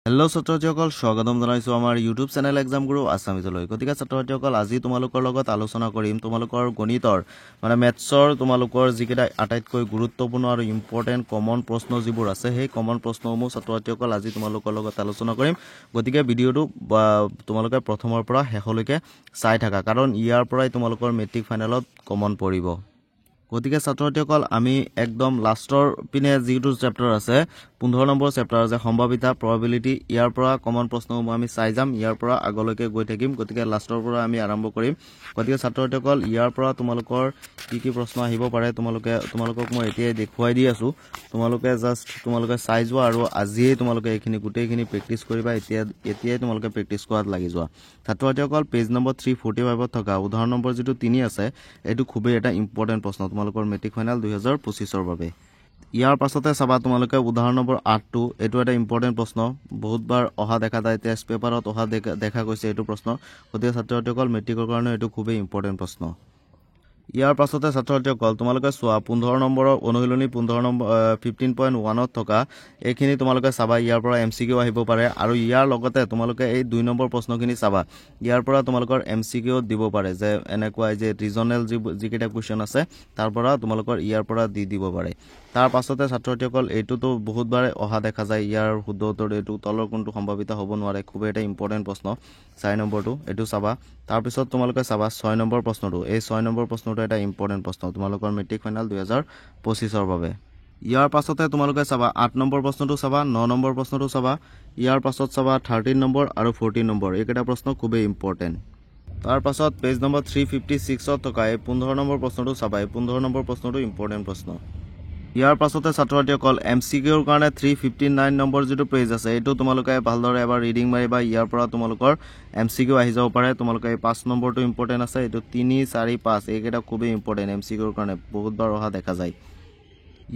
hello' ছাত্ৰছাত্ৰীসকল স্বাগতম জনাইছো আমাৰ ইউটিউব চেনেল এক্সাম গুৰু আছামিজলৈ গতিকে ছাত্ৰছাত্ৰীসকল আজি তোমালোকৰ লগত আলোচনা কৰিম তোমালোকৰ গণিতৰ মানে মেথছৰ তোমালোকৰ যিকেইটা আটাইতকৈ গুৰুত্বপূৰ্ণ আৰু ইম্পৰ্টেণ্ট কমন প্ৰশ্ন যিবোৰ আছে সেই কমন প্ৰশ্নসমূহ ছাত্ৰছাত্ৰীসকল আজি তোমালোকৰ লগত আলোচনা কৰিম গতিকে ভিডিঅ'টো তোমালোকে প্ৰথমৰ পৰা শেষলৈকে চাই থাকা কাৰণ ইয়াৰ পৰাই তোমালোকৰ মেট্ৰিক ফাইনেলত কমন পৰিব গতিকে ছাত্ৰছাত্ৰীসকল আমি একদম লাষ্টৰ পিনে যিটো চেপ্টাৰ আছে 15 নম্বৰ চেপ্টাৰ আছে সম্ভাৱিতা প্ৰবাবিলিটি ইয়াৰ পৰা কমন প্ৰশ্নসমূহ আমি চাই যাম ইয়াৰ পৰা আগলৈকে গৈ থাকিম গতিকে লাষ্টৰ পৰা আমি আৰম্ভ কৰিম গতিকে ছাত্ৰছাত্ৰীসকল ইয়াৰ পৰা তোমালোকৰ কি প্ৰশ্ন আহিব পাৰে তোমালোকক মই এতিয়াই দেখুৱাই দি আছো তোমালোকে জাস্ট চাই যোৱা আৰু আজিয়ে তোমালোকে এইখিনি গোটেইখিনি প্ৰেক্টিছ কৰিবা এতিয়াই তোমালোকে প্ৰেক্টিছ কৰাত লাগি যোৱা ছাত্ৰছাত্ৰীসকল পেজ নম্বৰ 345 ত থকা উদাহৰণ নম্বৰ যেটো 3 আছে এটো খুবেই এটা ইম্পৰ্টেন্ট প্ৰশ্ন তোমালোকৰ মেট্ৰিক ফাইনেল 2025 ৰ বাবে ইয়াৰ পাছতে চাবা তোমালোকে উদাহৰণ নম্বৰ 8 টো এটো এটা ইম্পৰ্টেন্ট প্ৰশ্ন বহুতবাৰ অহা দেখা যায় টেষ্ট পেপাৰত অহা দেখা গৈছে এটো প্ৰশ্ন গতিকে ছাত্ৰছাত্ৰীসকল মেট্ৰিকৰ কাৰণে এটো খুবেই ইম্পৰ্টেন্ট প্ৰশ্ন ইয়াৰ পাছতে ছাত্ৰছাত্ৰীসকল তোমালোকে চোৱা 15 নম্বৰৰ অনুশীলনী 15 নম্বৰ 15.1 ত থকা এইখিনি তোমালোকে চাবা ইয়াৰ পৰা এমসিকিউ আহিব পাৰে আৰু ইয়াৰ লগতে তোমালোকে এই 2 নম্বৰ প্ৰশ্নখিনি চাবা ইয়াৰ পৰা তোমালোকৰ এমসিকিউ দিব পাৰে যে এনেকুৱা যে ৰিজনাল যিকেইটা কোৱেশ্চন আছে তাৰ পৰা তোমালোকৰ ইয়াৰ পৰা দিব পাৰে তাৰ পাছতে ছাত্ৰছাত্ৰীসকল এইটোতো বহুতবাৰ অহা দেখা যায় ইয়াৰ শুদ্ধ উত্তৰ এইটো তলৰ কোনটো সম্ভাৱিতা হ'ব নোৱাৰে খুব এটা ইম্পৰ্টেন্ট প্ৰশ্ন 4 নম্বৰটো এটো চাবা তাৰ পিছত তোমালোকে চাবা 6 নম্বৰ প্ৰশ্নটো এই 6 নম্বৰ প্ৰশ্নটো এটা ইম্পৰ্টেন্ট প্ৰশ্ন তোমালোকৰ মেট্ৰিক ফাইনেল 2025 ৰ বাবে ইয়াৰ পাছতে তোমালোকে চাবা 8 নম্বৰ প্ৰশ্নটো চাবা 9 নম্বৰ প্ৰশ্নটো চাবা ইয়াৰ পাছত চাবা 13 নম্বৰ আৰু 14 নম্বৰ এইকেইটা প্ৰশ্ন খুবেই ইম্পৰ্টেন্ট তাৰ পাছত পেজ নম্বৰ 356 ত থকা এই 15 নম্বৰ প্ৰশ্নটো চাবা এই 15 নম্বৰ প্ৰশ্নটো ইম্পৰ্টেন্ট প্ৰশ্ন ইয়াৰ পাছতে ছাত্ৰছাত্ৰীসকল এমসিকিউৰ কাৰণে 359 নম্বৰ যেটো পেজ আছে এটো তোমালোকে ভালদৰে এবাৰ ৰিডিং মাৰিবা ইয়াৰ পৰা তোমালোকৰ এমসিকিউ আহি যাব পাৰে তোমালোকে 5 নম্বৰটো ইম্পৰ্টেন্ট আছে এটো 3 4 5 এইকেইটা খুবেই ইম্পৰ্টেন্ট এমসিকিউৰ কাৰণে বহুতবাৰ অহা দেখা যায়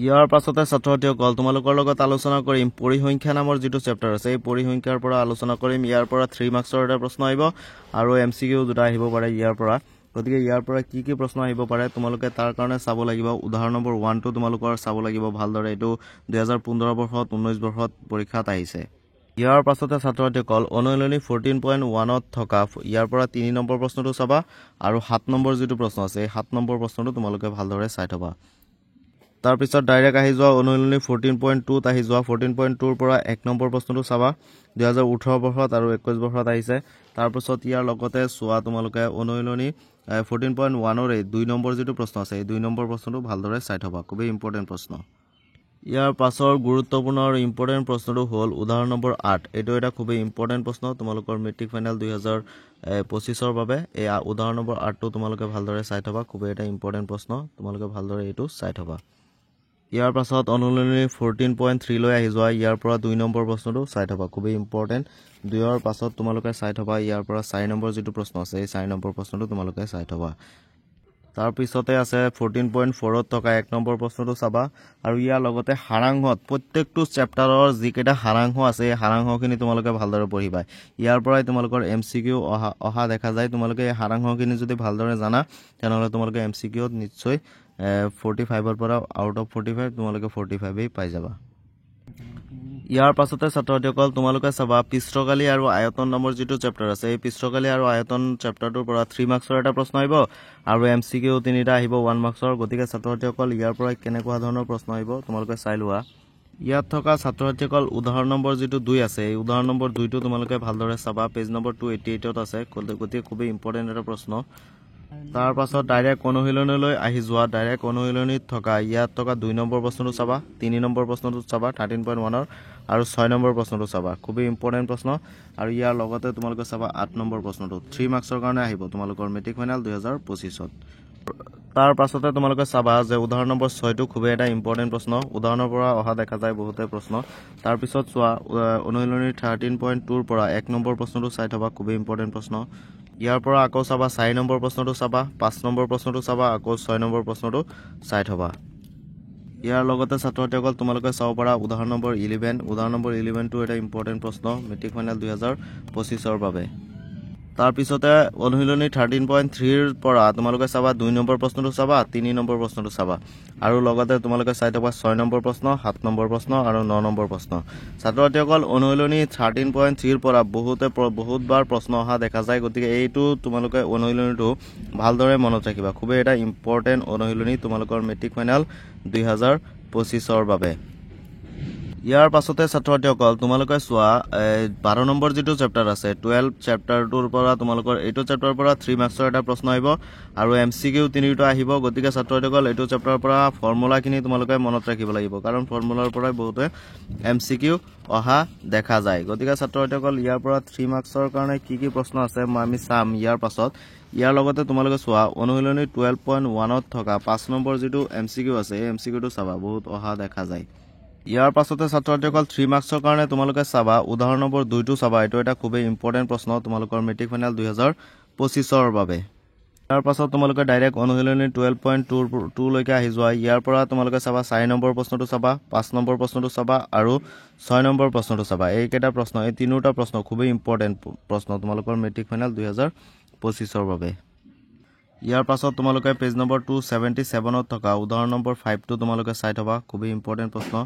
ইয়াৰ পাছতে ছাত্ৰছাত্ৰীসকল তোমালোকৰ লগত আলোচনা কৰিম পৰিসংখ্যা নামৰ যেটো চেপ্টাৰ আছে এই পৰিসংখ্যাৰ পৰা আলোচনা কৰিম ইয়াৰ পৰা 3 মাৰ্কছৰ এটা প্ৰশ্ন আহিব আৰু এমসিকিউ দুটা আহিব পাৰে ইয়াৰ পৰা গতিকে ইয়াৰ পৰা কি প্ৰশ্ন আহিব পাৰে তোমালোকে তাৰ কাৰণে চাব লাগিব উদাহৰণ নম্বৰ 1 টো তোমালোকৰ চাব লাগিব ভালদৰে এটো 2015 বৰ্ষত 19 বৰ্ষত পৰীক্ষাত আহিছে ইয়াৰ পাছতে ছাত্ৰছাত্ৰীসকল অনুশীলনী 14.1 ত থকা ইয়াৰ পৰা 3 নম্বৰ প্ৰশ্নটো চাবা আৰু 7 নম্বৰ যেটো প্ৰশ্ন আছে এই 7 নম্বৰ প্ৰশ্নটো তোমালোকে ভালদৰে চাই থবা তাৰ পিছত ডাইৰেক্ট আহি যোৱা অনুশীলনী 14.2 ত আহি যোৱা 14.2 ৰ পৰা 1 নম্বৰ প্ৰশ্নটো চাবা 2018 বৰ্ষত আৰু 21 বৰ্ষত আহিছে তাৰ পিছত ইয়াৰ লগতে চোৱা তোমালোকে অনুশীলনী 14.1 ৰ 2 নম্বৰ যেটো প্ৰশ্ন আছে এই 2 নম্বৰ প্ৰশ্নটো ভালদৰে চাই থবা খুবেই ইম্পৰ্টেন্ট প্ৰশ্ন ইয়াৰ পাছৰ গুৰুত্বপূৰ্ণ আৰু ইম্পৰ্টেন্ট প্ৰশ্নটো হ'ল উদাহৰণ নম্বৰ 8 এটো এটা খুবেই ইম্পৰ্টেন্ট প্ৰশ্ন তোমালোকৰ মেট্ৰিক ফাইনেল 2025 ৰ বাবে এই উদাহৰণ নম্বৰ 8 টো তোমালোকে ভালদৰে চাই থবা খুবেই এটা ইম্পৰ্টেন্ট প্ৰশ্ন তোমালোকে ভালদৰে এটো চাই থবা ইয়াৰ পাছত অনুশীলনী 14.3 লৈ আহি যোৱা ইয়াৰ পৰা 2 নম্বৰ প্ৰশ্নটো চাই থবা খুবেই ইম্পৰ্টেন্ট 2 ৰ পাছত তোমালোকে চাই থবা ইয়াৰ পৰা 4 নম্বৰ যেটো প্ৰশ্ন আছে এই 4 নম্বৰ প্ৰশ্নটো তোমালোকে চাই থবা তাৰ পিছতে আছে 14.4 ত থকা 1 নম্বৰ প্ৰশ্নটো চাবা আৰু ইয়াৰ লগতে হাৰাংহত প্ৰত্যেকটো চেপ্টাৰৰ যিকেইটা হাৰাংহ আছে এই হাৰাংহখিনি তোমালোকে ভালদৰে পঢ়িবা ইয়াৰ পৰাই তোমালোকৰ এমসিকিউ অহা দেখা যায় তোমালোকে এই হাৰাংহখিনি যদি ভালদৰে জানা তেনেহলে তোমালোকে এমসিকিউত নিশ্চয় 45 ৰ পৰা আউট অফ 45 তোমালোকে 45 এই পাই যাবা ইয়াৰ পাছতে ছাত্ৰছাত্ৰীসকল তোমালোকে চাবা পৃষ্ঠকালি আৰু আয়তন নামৰ যেটো চেপ্টাৰ আছে এই পৃষ্ঠকালি আৰু আয়তন চেপ্টাৰটোৰ পৰা 3 মাৰ্কছৰ এটা প্ৰশ্ন আহিব আৰু এমসিকিউ 3টা আহিব 1 মাৰ্কছৰ গতিকে ছাত্ৰছাত্ৰীসকল ইয়াৰ পৰা কেনেকুৱা ধৰণৰ প্ৰশ্ন আহিব তোমালোকে চাই লোৱা ইয়াত থকা ছাত্ৰছাত্ৰীসকল উদাহৰণ নম্বৰ যেটো 2 আছে এই উদাহৰণ নম্বৰ 2 টো তোমালোকে ভালদৰে চাবা পেজ নম্বৰ 288 ত আছে গতিকে খুবেই ইম্পৰ্টেন্ট এটা প্ৰশ্ন তাৰ পাছত ডাইৰেক্ট অনুশীলনীলৈ আহি যোৱা ডাইৰেক্ট অনুশীলনীত থকা ইয়াত থকা 2 নম্বৰ প্ৰশ্নটো চাবা 3 নম্বৰ প্ৰশ্নটো চাবা 13.1 ৰ আৰু 6 নম্বৰ প্ৰশ্নটো চাবা খুবেই ইম্পৰ্টেন্ট প্ৰশ্ন আৰু ইয়াৰ লগতে তোমালোকে চাবা 8 নম্বৰ প্ৰশ্নটো 3 মাৰ্কছৰ কাৰণে আহিব তোমালোকৰ মেট্ৰিক ফাইনেল 2025 ত তাৰ পাছতে তোমালোকে চাবা যে উদাহৰণ নম্বৰ 6 টো খুবেই এটা ইম্পৰ্টেন্ট প্ৰশ্ন উদাহৰণৰ পৰা অহা দেখা যায় বহুতে প্ৰশ্ন তাৰ পিছত চোৱা অনুশীলনী 13.2 ৰ পৰা 1 নম্বৰ প্ৰশ্নটো চাই থবা খুবেই ইম্পৰ্টেন্ট প্ৰশ্ন ইয়াৰ পৰা আকৌ চাবা 4 নম্বৰ প্ৰশ্নটো চাবা 5 নম্বৰ প্ৰশ্নটো চাবা আকৌ 6 নম্বৰ প্ৰশ্নটো চাই থবা ইয়াৰ লগতে ছাত্ৰছাত্ৰীসকল তোমালোকে চাব পাৰা উদাহৰণ নম্বৰ 11 উদাহৰণ নম্বৰ 11 টো এটা ইম্পৰ্টেন্ট প্ৰশ্ন মেট্ৰিক ফাইনেল 2025 ৰ বাবে তাৰ পিছতে অনুশীলনী 13.3 ৰ পৰা তোমালোকে চাবা 2 নম্বৰ প্ৰশ্নটো চাবা 3 নম্বৰ প্ৰশ্নটো চাবা আৰু লগতে তোমালোকে চাই থবা 6 নম্বৰ প্ৰশ্ন 7 নম্বৰ প্ৰশ্ন আৰু 9 নম্বৰ প্ৰশ্ন ছাত্ৰ ছাত্ৰীসকল অনুশীলনী 13.3 ৰ পৰা বহুতবাৰ প্ৰশ্ন অহা দেখা যায় গতিকে এইটো তোমালোকে অনুশীলনীটো ভালদৰে মনত ৰাখিবা খুবেই এটা ইম্পৰ্টেন্ট অনুশীলনী তোমালোকৰ মেট্ৰিক ফাইনেল 2025 ৰ বাবে ইয়াৰ পাছতে ছাত্ৰ ছাত্ৰীসকল তোমালোকে চোৱা 12 নম্বৰ যেটো চেপ্টাৰ আছে 12 চেপ্টাৰটোৰ পৰা তোমালোকৰ এইটো চেপ্টাৰৰ পৰা 3 মাৰ্কছৰ এটা প্ৰশ্ন আহিব আৰু এমসিকিউ তিনিটা আহিব গতিকে ছাত্ৰ ছাত্ৰীসকল এইটো চেপ্টাৰৰ পৰা ফৰ্মুলাখিনি তোমালোকে মনত ৰাখিব লাগিব কাৰণ ফৰ্মুলাৰ পৰাই বহুতে এমসিকিউ অহা দেখা যায় গতিকে ছাত্ৰ ছাত্ৰীসকল ইয়াৰ পৰা 3 মাৰ্কছৰ কাৰণে কি প্ৰশ্ন আছে আমি চাম ইয়াৰ পাছত ইয়াৰ লগতে তোমালোকে চোৱা অনুশীলনী 12.1 ত থকা 5 নম্বৰ যেটো এমসিকিউ আছে এই এমসিকিউটো চাবা বহুত অহা দেখা যায় ইয়াৰ পাছতে ছাত্ৰ ছাত্ৰীসকল 3 মাৰ্কছৰ কাৰণে তোমালোকে চাবা উদাহৰণ নম্বৰ 2 টো চাবা এটো এটা খুবেই ইম্পৰ্টেন্ট প্ৰশ্ন তোমালোকৰ মেট্ৰিক ফাইনেল 2025 ৰ বাবে ইয়াৰ পাছত তোমালোকে ডাইৰেক্ট অনুশীলনী 12.2 লৈকে আহি যোৱা ইয়াৰ পৰা তোমালোকে চাবা 4 নম্বৰ প্ৰশ্নটো চাবা 5 নম্বৰ প্ৰশ্নটো চাবা আৰু 6 নম্বৰ প্ৰশ্নটো চাবা এই কেইটা প্ৰশ্ন এই তিনিটা প্ৰশ্ন খুবেই ইম্পৰ্টেন্ট প্ৰশ্ন তোমালোকৰ মেট্ৰিক ফাইনেল 2025 ৰ বাবে ইয়াৰ পাছত তোমালোকে পেজ নম্বৰ 277 ত থকা উদাহৰণ নম্বৰ 5 টো তোমালোকে চাই থবা খুবেই ইম্পৰ্টেন্ট প্ৰশ্ন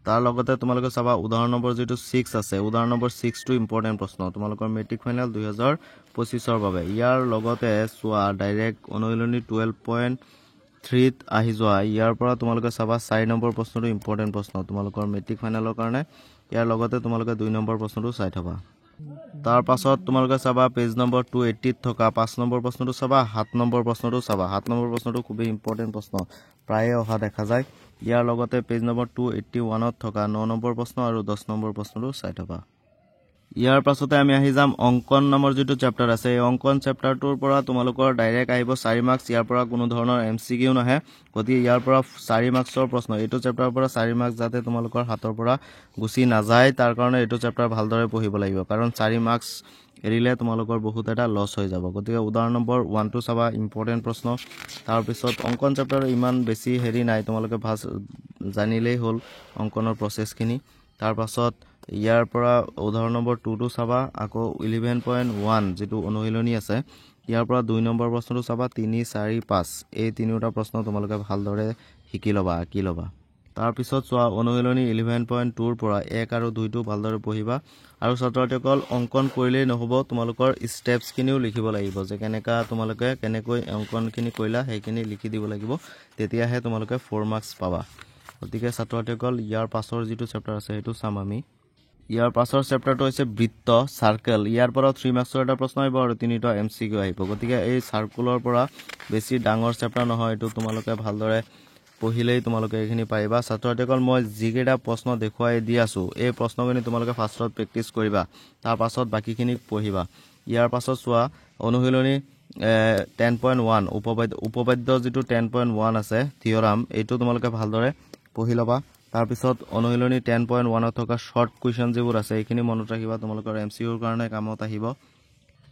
তাৰ লগতে তোমালোকে চাবা উদাহৰণ নম্বৰ যেটো 6 আছে উদাহৰণ নম্বৰ 6 টো ইম্পৰ্টেন্ট প্ৰশ্ন তোমালোকৰ মেট্ৰিক ফাইনেল 2025 ৰ বাবে ইয়াৰ লগতে চোৱা ডাইৰেক্ট অনুশীলনী 12.3 ত আহি যোৱা ইয়াৰ পৰা তোমালোকে চাবা 4 নম্বৰ প্ৰশ্নটো ইম্পৰ্টেন্ট প্ৰশ্ন তোমালোকৰ মেট্ৰিক ফাইনেলৰ কাৰণে ইয়াৰ লগতে তোমালোকে 2 নম্বৰ প্ৰশ্নটো চাই থবা তাৰ পাছত তোমালোকে চাবা পেজ নম্বৰ 280 ত থকা 5 নম্বৰ প্ৰশ্নটো চাবা 7 নম্বৰ প্ৰশ্নটো চাবা 7 নম্বৰ প্ৰশ্নটো খুবেই ইম্পৰ্টেন্ট প্ৰশ্ন প্ৰায় অহা দেখা যায় ইয়াৰ লগতে পেজ নম্বৰ 281 ত থকা 9 নম্বৰ প্ৰশ্ন আৰু 10 নম্বৰ প্ৰশ্নটো চাই থবা ইয়াৰ পাছতে আমি আহি যাম অংকন নামৰ যেটো চেপ্টাৰ আছে এই অংকন চেপ্টাৰটোৰ পৰা তোমালোকৰ ডাইৰেক্ট আহিব 4 মাৰ্কছ ইয়াৰ পৰা কোনো ধৰণৰ এমসিকিউ নাহে গতি ইয়াৰ পৰা 4 মাৰ্কছৰ প্ৰশ্ন এইটো চেপ্টাৰৰ পৰা 4 মাৰ্কছ যাতে তোমালোকৰ হাতৰ পৰা গুছি নাযায় তাৰ কাৰণে এইটো চেপ্টাৰ ভালদৰে পঢ়িব লাগিব কাৰণ 4 মাৰ্কছ এৰিলে তোমালোকৰ বহুত এটা লছ হৈ যাব গতিকে উদাহৰণ নম্বৰ 1 টো চাবা ইম্পৰ্টেন্ট প্ৰশ্ন তাৰ পিছত অংকন চেপ্টাৰৰ ইমান বেছি হেৰি নাই তোমালোকে জানিলেই হ'ল অংকনৰ প্ৰসেসখিনি তাৰ পাছত ইয়াৰ পৰা উদাহৰণ নম্বৰ 2 টো চাবা আকৌ 11.1 যেটো অনুশীলনী আছে ইয়াৰ পৰা 2 নম্বৰ প্ৰশ্নটো চাবা 3 4 5 এই তিনিটা প্ৰশ্ন তোমালোকে ভালদৰে শিকি লবা আকি লবা তাৰ পিছত চোৱা অনুশীলনী 11.2 ৰ পৰা 1 আৰু 2 টো ভালদৰে পঢ়িবা আৰু ছাত্ৰসকল অংকন কৰিলেই নহব তোমালোকৰ স্টেপছ কিনিও লিখিব লাগিব যে কেনেকৈ অংকনখিনি কৰিলা সেইখিনি লিখি দিব লাগিব তেতিয়াহে তোমালোকে 4 মাৰ্কছ পাবা গতিকে ছাত্ৰসকল ইয়াৰ পাছৰ যেটো চেপ্টাৰ আছে হেতু চাম আমি ইয়াৰ পাছৰ চেপ্টাৰটো হৈছে বৃত্ত সাৰ্কেল ইয়াৰ পৰা 3 মাৰ্কছৰ এটা প্ৰশ্ন আহিব আৰু তিনিটা এমসিকিউ আহিব গতিকে এই সাৰ্কুলৰ পৰা বেছি ডাঙৰ চেপ্টাৰ নহয় এটো তোমালোকে ভালদৰে পঢ়িলেই তোমালোকে এখিনি পাইবা ছাত্ৰসকল মই জিকেটা প্ৰশ্ন দেখুৱাই দি আছো এই প্ৰশ্নখিনি তোমালোকে ফাৰ্ষ্টত প্ৰেক্টিস কৰিবা তাৰ পাছত বাকিখিনি পঢ়িবা ইয়াৰ পাছত চোৱা অনুশীলনী 10.1 উপপাদ্য যেটো 10.1 আছে থিওৰাম এইটো তোমালোকে ভালদৰে পঢ়ি লবা তাৰ পিছত অনুশীলনী 10.1 ত থকা শৰ্ট কোৱেশ্চন যেবোৰ আছে এইখিনি মনত ৰাখিবা তোমালোকৰ এমসিকিউৰ কাৰণে কামত আহিব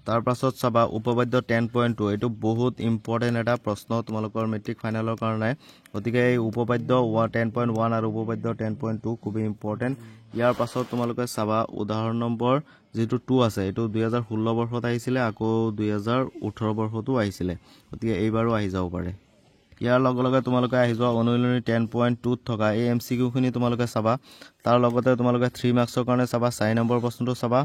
তাৰ পাছত চাবা উপপাদ্য 10.2 এটো বহুত ইম্পৰ্টেন্ট এটা প্ৰশ্ন তোমালোকৰ মেট্ৰিক ফাইনেলৰ কাৰণে গতিকে এই উপপাদ্য 10.1 আৰু উপপাদ্য 10.2 খুব ইম্পৰ্টেন্ট ইয়াৰ পাছত তোমালোকে চাবা উদাহৰণ নম্বৰ যেটো 2 আছে এটো 2016 বৰ্ষত আহিছিলে আকৌ 2018 বৰ্ষতো আহিছিলে গতিকে এইবাৰো আহি যাব পাৰে ইয়াৰ লগে তোমালোকে আহি যোৱা অনুশীলনী 10.2 ত থকা এই এমসিকিউ খিনি তোমালোকে চাবা তাৰ লগতে তোমালোকে 3 মাৰ্কছৰ কাৰণে চাবা 4 নম্বৰ প্ৰশ্নটো চাবা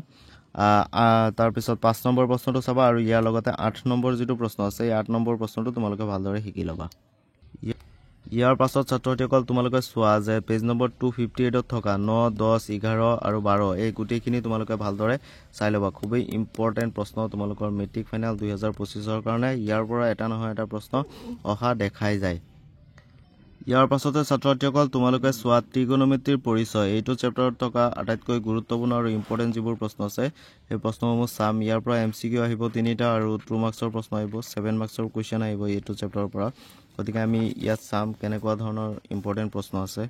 তাৰ পিছত 5 নম্বৰ প্ৰশ্নটো চাবা আৰু ইয়াৰ লগতে 8 নম্বৰ যেটো প্ৰশ্ন আছে এই 8 নম্বৰ প্ৰশ্নটো তোমালোকে ভালদৰে শিকি লবা ইয়াৰ পাছত ছাত্ৰসকল তোমালোকে চোৱা যে পেজ নম্বৰ 258 ত থকা 9 10 11 আৰু 12 এই গুটেখিনি তোমালোকে ভালদৰে চাই লবা খুবেই ইম্পৰ্টেন্ট প্ৰশ্ন তোমালোকৰ মেট্ৰিক ফাইনেল 2025 ৰ কাৰণে ইয়াৰ পৰা এটা নহয় এটা প্ৰশ্ন অহা দেখাই যায় ইয়াৰ পাছতে ছাত্ৰসকল তোমালোকে চোৱা ত্ৰিকোণমিতিৰ পৰিচয় এইটো চেপ্টাৰত থকা আটাইতকৈ গুৰুত্বপূৰ্ণ আৰু ইম্পৰ্টেন্ট যিবোৰ প্ৰশ্ন আছে এই প্ৰশ্নসমূহ চাম ইয়াৰ পৰা এমসিকিউ আহিব তিনিটা আৰু 2 মাৰ্কছৰ প্ৰশ্ন আহিব 7 মাৰ্কছৰ কোৱেশ্চন আহিব এইটো চেপ্টাৰৰ পৰা গতিকে আমি ইয়াত চাম কেনেকুৱা ধৰণৰ ইম্পৰ্টেন্ট প্ৰশ্ন আছে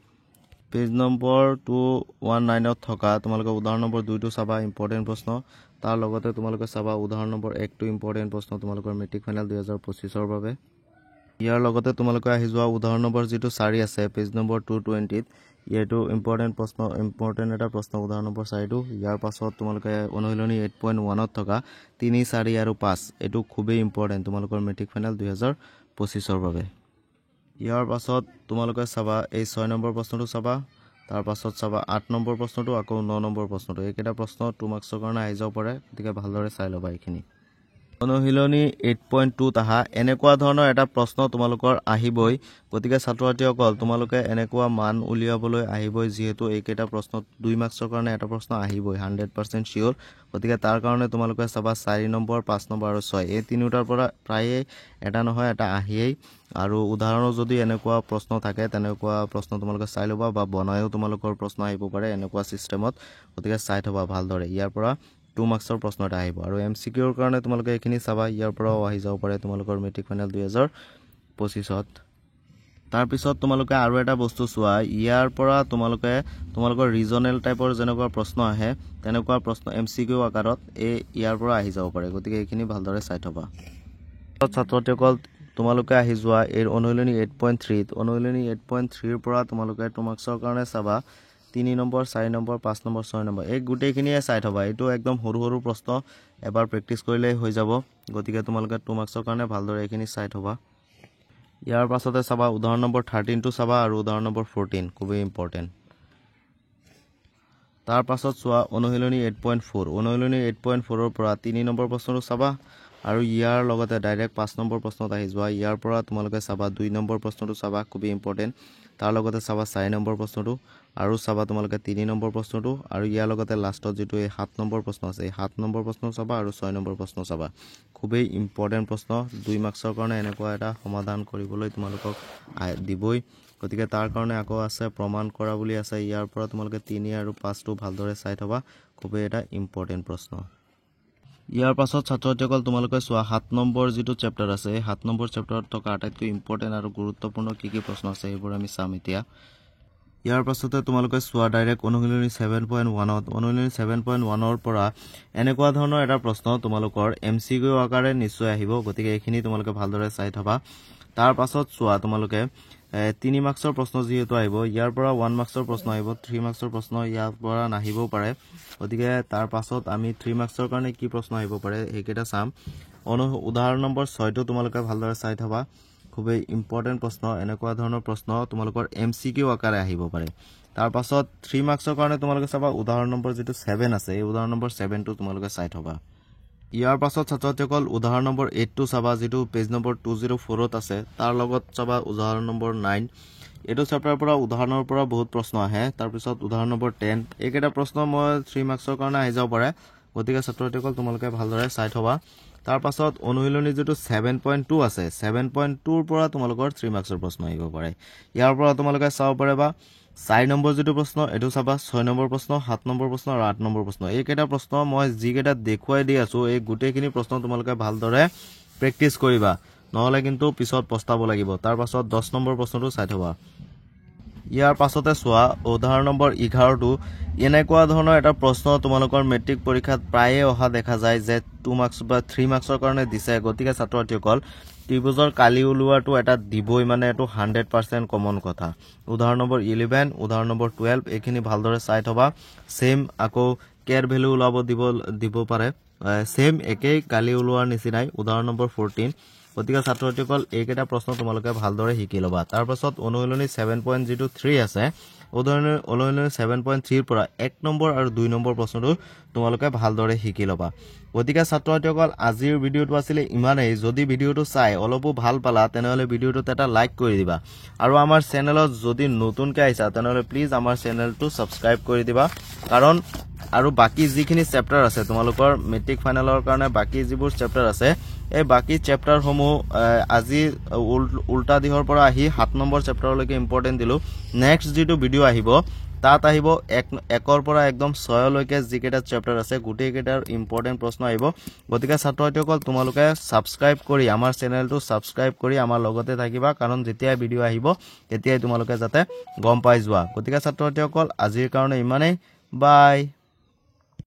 পেজ নম্বৰ 219 ত থকা তোমালোকে উদাহৰণ নম্বৰ 2 টো চাবা ইম্পৰ্টেন্ট প্ৰশ্ন তাৰ লগতে তোমালোকে চাবা উদাহৰণ নম্বৰ 1 টো ইম্পৰ্টেন্ট প্ৰশ্ন তোমালোকৰ মেট্ৰিক ফাইনেল 2025 ৰ বাবে ইয়াৰ লগতে তোমালোকে আহি যোৱা উদাহৰণ নম্বৰ যেটো 4 আছে পেজ নম্বৰ 220 ত এইটো ইম্পৰ্টেণ্ট এটা প্ৰশ্ন উদাহৰণ নম্বৰ 4টো ইয়াৰ পাছত তোমালোকে অনুশীলনী 8.1 ত থকা 3 4 আৰু 5 এইটো খুবেই ইম্পৰ্টেণ্ট তোমালোকৰ মেট্ৰিক ফাইনেল 2025 বাবে ইয়াৰ পাছত তোমালোকে চাবা এই 6 নম্বৰ প্ৰশ্নটো চাবা তাৰ পাছত চাবা 8 নম্বৰ প্ৰশ্নটো আকৌ 9 নম্বৰ প্ৰশ্নটো এইকেইটা প্ৰশ্ন 2 মাৰ্কছৰ কাৰণে আহি যাব পাৰে গতিকে ভালদৰে চাই ল'বা এইখিনি অনুশীলনী 8.2 তাহা এনেকুৱা ধৰণৰ এটা প্ৰশ্ন তোমালোকৰ আহিবই গতিকে ছাত্ৰ-ছাত্ৰীসকল তোমালোকে এনেকুৱা মান উলিয়াবলৈ আহিবই যিহেতু এইকেইটা প্ৰশ্ন 2 মাৰ্কছৰ কাৰণে এটা প্ৰশ্ন আহিবই 100% শিওৰ গতিকে তাৰ কাৰণে তোমালোকে চাবা 4 নম্বৰ 5 নম্বৰ আৰু 6 এই তিনিটাৰ পৰা প্ৰায়ে এটা নহয় এটা আহিয়েই আৰু উদাহৰণৰ যদি এনেকুৱা প্ৰশ্ন থাকে তেনেকুৱা প্ৰশ্ন তোমালোকে চাই ল'বা বা বনায়ও তোমালোকৰ প্ৰশ্ন আহিব পাৰে এনেকুৱা সিস্টেমত গতিকে চাই থবা ভালদৰে ইয়াৰ পৰা 2 মাৰ্কছৰ প্ৰশ্ন এটা আহিব আৰু এমসিকিউৰ কাৰণে তোমালোকে এইখিনি চাবা ইয়াৰ পৰাও আহি যাব পাৰে তোমালোকৰ মেট্ৰিক ফাইনেল 2025ত তাৰ পিছত তোমালোকে আৰু এটা বস্তু চোৱা ইয়াৰ পৰা তোমালোকৰ ৰিজনেল টাইপৰ যেনেকুৱা প্ৰশ্ন আহে তেনেকুৱা প্ৰশ্ন এমসিকিউ আকাৰত ইয়াৰ পৰা আহি যাব পাৰে গতিকে এইখিনি ভালদৰে চাই থবা ছাত্ৰ-ছাত্ৰীসকল তোমালোকে আহি যোৱা এই অনুশীলনী 8.3 অনুশীলনী 8.3 ৰ পৰা তোমালোকে 2 মাৰ্কছৰ কাৰণে চাবা 3 নম্বৰ 4 নম্বৰ 5 নম্বৰ 6 নম্বৰ এই গুটেইখিনিয়ে চাই থবা এইটো একদম সৰু প্ৰশ্ন এবাৰ প্ৰেক্টিস কৰিলে হৈ যাব গতিকে তোমালোকে 2 মাৰ্কছৰ কাৰণে ভালদৰে এইখিনি চাই থবা ইয়াৰ পাছতে চাবা উদাহৰণ নম্বৰ 13 টো চাবা আৰু উদাহৰণ নম্বৰ 14 খুবেই ইম্পৰ্টেণ্ট তাৰ পাছত চোৱা অনুশীলনী 8.4 অনুশীলনী 8.4 ৰ পৰা 3 নম্বৰ প্ৰশ্নটো চাবা আৰু ইয়াৰ লগতে ডাইৰেক্ট 5 নম্বৰ প্ৰশ্নত আহি যোৱা ইয়াৰ পৰা তোমালোকে চাবা 2 নম্বৰ প্ৰশ্নটো চাবা খুবেই ইম্পৰ্টেণ্ট তাৰ লগতে চাবা 4 নম্বৰ প্ৰশ্নটো আৰু চাবা তোমালোকে 3 নম্বৰ প্ৰশ্নটো আৰু ইয়াৰ লগতে লাষ্টত যেটো এই 7 নম্বৰ প্ৰশ্ন আছে এই 7 নম্বৰ প্ৰশ্ন চাবা আৰু 6 নম্বৰ প্ৰশ্ন চাবা খুবেই ইম্পৰ্টেণ্ট প্ৰশ্ন 2 মাৰ্কছৰ কাৰণে এনেকুৱা এটা সমাধান কৰিবলৈ তোমালোকক দিবই গতিকে তাৰ কাৰণে আকৌ আছে প্ৰমাণ কৰা বুলি আছে ইয়াৰ পৰা তোমালোকে 3 আৰু 5 টো ভালদৰে চাই থবা খুবেই এটা ইম্পৰ্টেণ্ট প্ৰশ্ন ইয়াৰ পাছত ছাত্ৰ-ছাত্ৰীসকল তোমালোকে চোৱা 7 নম্বৰ যেটো চেপ্টাৰ আছে এই 7 নম্বৰ চেপ্টাৰত থকা আটাইতকৈ ইম্পৰ্টেণ্ট আৰু গুৰুত্বপূৰ্ণ কি প্ৰশ্ন আছে এইবোৰ আমি চাম এতিয়া ইয়াৰ পাছতে তোমালোকে চোৱা ডাইৰেক্ট অনুশীলনী 7.1 ত অনুশীলনী 7.1 ৰ পৰা এনেকুৱা ধৰণৰ এটা প্ৰশ্ন তোমালোকৰ এমসিকিউ আকাৰে নিশ্চয় আহিব গতিকে এইখিনি তোমালোকে ভালদৰে চাই থবা তাৰ পাছত চোৱা তোমালোকে 3 মাৰ্কছৰ প্ৰশ্ন যেহেতু আহিব ইয়াৰ পৰা 1 মাৰ্কছৰ প্ৰশ্ন আহিব 3 মাৰ্কছৰ প্ৰশ্ন ইয়াৰ পৰা নাহিব পাৰে গতিকে তাৰ পাছত আমি 3 মাৰ্কছৰ কাৰণে কি প্ৰশ্ন আহিব পাৰে এইকেইটা চাম উদাহৰণ নম্বৰ 6 টো তোমালোকে ভালদৰে চাই থবা খুবেই ইম্পৰ্টেণ্ট প্ৰশ্ন এনেকুৱা ধৰণৰ প্ৰশ্ন তোমালোকৰ এমসিকিউ আকাৰে আহিব পাৰে তাৰ পাছত 3 মাৰ্কছৰ কাৰণে তোমালোকে চাবা উদাহৰণ নম্বৰ যেটো 7 আছে এই উদাহৰণ নম্বৰ 7 টো তোমালোকে চাই থবা ইয়াৰ পাছত ছাত্ৰ-ছাত্ৰীসকল উদাহৰণ নম্বৰ 8 টো চাবা যেটো পেজ নম্বৰ 204 ত আছে তাৰ লগত চাবা উদাহৰণ নম্বৰ 9 এটো চেপ্টাৰৰ পৰা উদাহৰণৰ পৰা বহুত প্ৰশ্ন আহে তাৰ পিছত উদাহৰণ নম্বৰ 10 এইকেইটা প্ৰশ্ন মই 3 মাৰ্কছৰ কাৰণে আহি যাব পাৰে গতিকে ছাত্ৰ-ছাত্ৰীসকল তোমালোকে ভালদৰে চাই থবা তাৰ পাছত অনুশীলনী যেটো 7.2 আছে 7.2 ৰ পৰা তোমালোকৰ 3 মাৰ্কছৰ প্ৰশ্ন আহিব পাৰে ইয়াৰ পৰা তোমালোকে চাব পাৰিবা 4 নম্বৰ যেটো প্ৰশ্ন এটো চাবা 6 নম্বৰ প্ৰশ্ন 7 নম্বৰ প্ৰশ্ন আৰু 8 নম্বৰ প্ৰশ্ন এইকেইটা প্ৰশ্ন মই যিকেইটা দেখুৱাই দি আছো এই গুটেইখিনি প্ৰশ্ন তোমালোকে ভালদৰে প্ৰেক্টিস কৰিবা নহলে কিন্তু পিছত পস্তাব লাগিব তাৰ পাছত 10 নম্বৰ প্ৰশ্নটো চাই থবা ইয়াৰ পাছতে চোৱা উদাহৰণ নম্বৰ 11 টো এনেকুৱা ধৰণৰ এটা প্ৰশ্ন তোমালোকৰ মেট্ৰিক পৰীক্ষাত প্ৰায়ে অহা দেখা যায় যে 2 মাৰ্কছ বা 3 মাৰ্কছৰ কাৰণে দিছে গতিকে ছাত্ৰ-ছাত্ৰীসকল ত্ৰিভুজৰ কালি উলোৱাটো এটা দিবই মানে এটো 100% কমন কথা উদাহৰণ নম্বৰ 11 উদাহৰণ নম্বৰ 12 এইখিনি ভালদৰে চাই থবা সেম আকৌ কেয়াৰ ভ্যালু উলাব দিব পাৰে সেম একেই কালি উলোৱাৰ নিচিনাই উদাহৰণ নম্বৰ 14 গতিকে ছাত্ৰ-ছাত্ৰীসকল এইকেইটা প্ৰশ্ন তোমালোকে ভালদৰে শিকি লবা তাৰ পাছত অনুশীলনী 7.03 আছে অনুশীলনী 7.3 ৰ পৰা 1 নম্বৰ আৰু 2 নম্বৰ প্ৰশ্নটো তোমালোকে ভালদৰে শিকি লবা গতিকে ছাত্ৰ-ছাত্ৰীসকল আজিৰ ভিডিওটো আছিল ইমানেই যদি ভিডিওটো চাই অলপো ভাল পালা তেনেহলে ভিডিওটোত এটা লাইক কৰি দিবা আৰু আমাৰ চেনেলত যদি নতুনকৈ আহিছা তেনেহলে প্লিজ আমাৰ চেনেলটো সাবস্ক্ৰাইব কৰি দিবা কাৰণ আৰু বাকি যিখিনি চেপ্টাৰ আছে তোমালোকৰ মেট্ৰিক ফাইনেলৰ কাৰণে বাকি যিবোৰ চেপ্টাৰ আছে এই বাকি চেপ্টাৰ সমূহ আজি উল্টা দিহৰ পৰা আহি 7 নম্বৰ চেপ্টাৰলৈকে ইম্পৰ্টেন্ট দিলো নেক্সট যেটো ভিডিও আহিব তাত আহিব 1 পৰা একদম 6 লৈকে যিকেইটা চেপ্টাৰ আছে গুটেই কেইটাৰ ইম্পৰ্টেন্ট প্ৰশ্ন আহিব গতিকে ছাত্ৰ-ছাত্ৰীসকল তোমালোকে সাবস্ক্ৰাইব কৰি আমাৰ চেনেলটো সাবস্ক্ৰাইব কৰি আমাৰ লগতে থাকিবা কাৰণ যেতিয়া ভিডিও আহিব তেতিয়াই তোমালোকে যাতে গম পাই যোৱা গতিকে ছাত্ৰ-ছাত্ৰীসকল আজিৰ কাৰণে ইমানেই বাই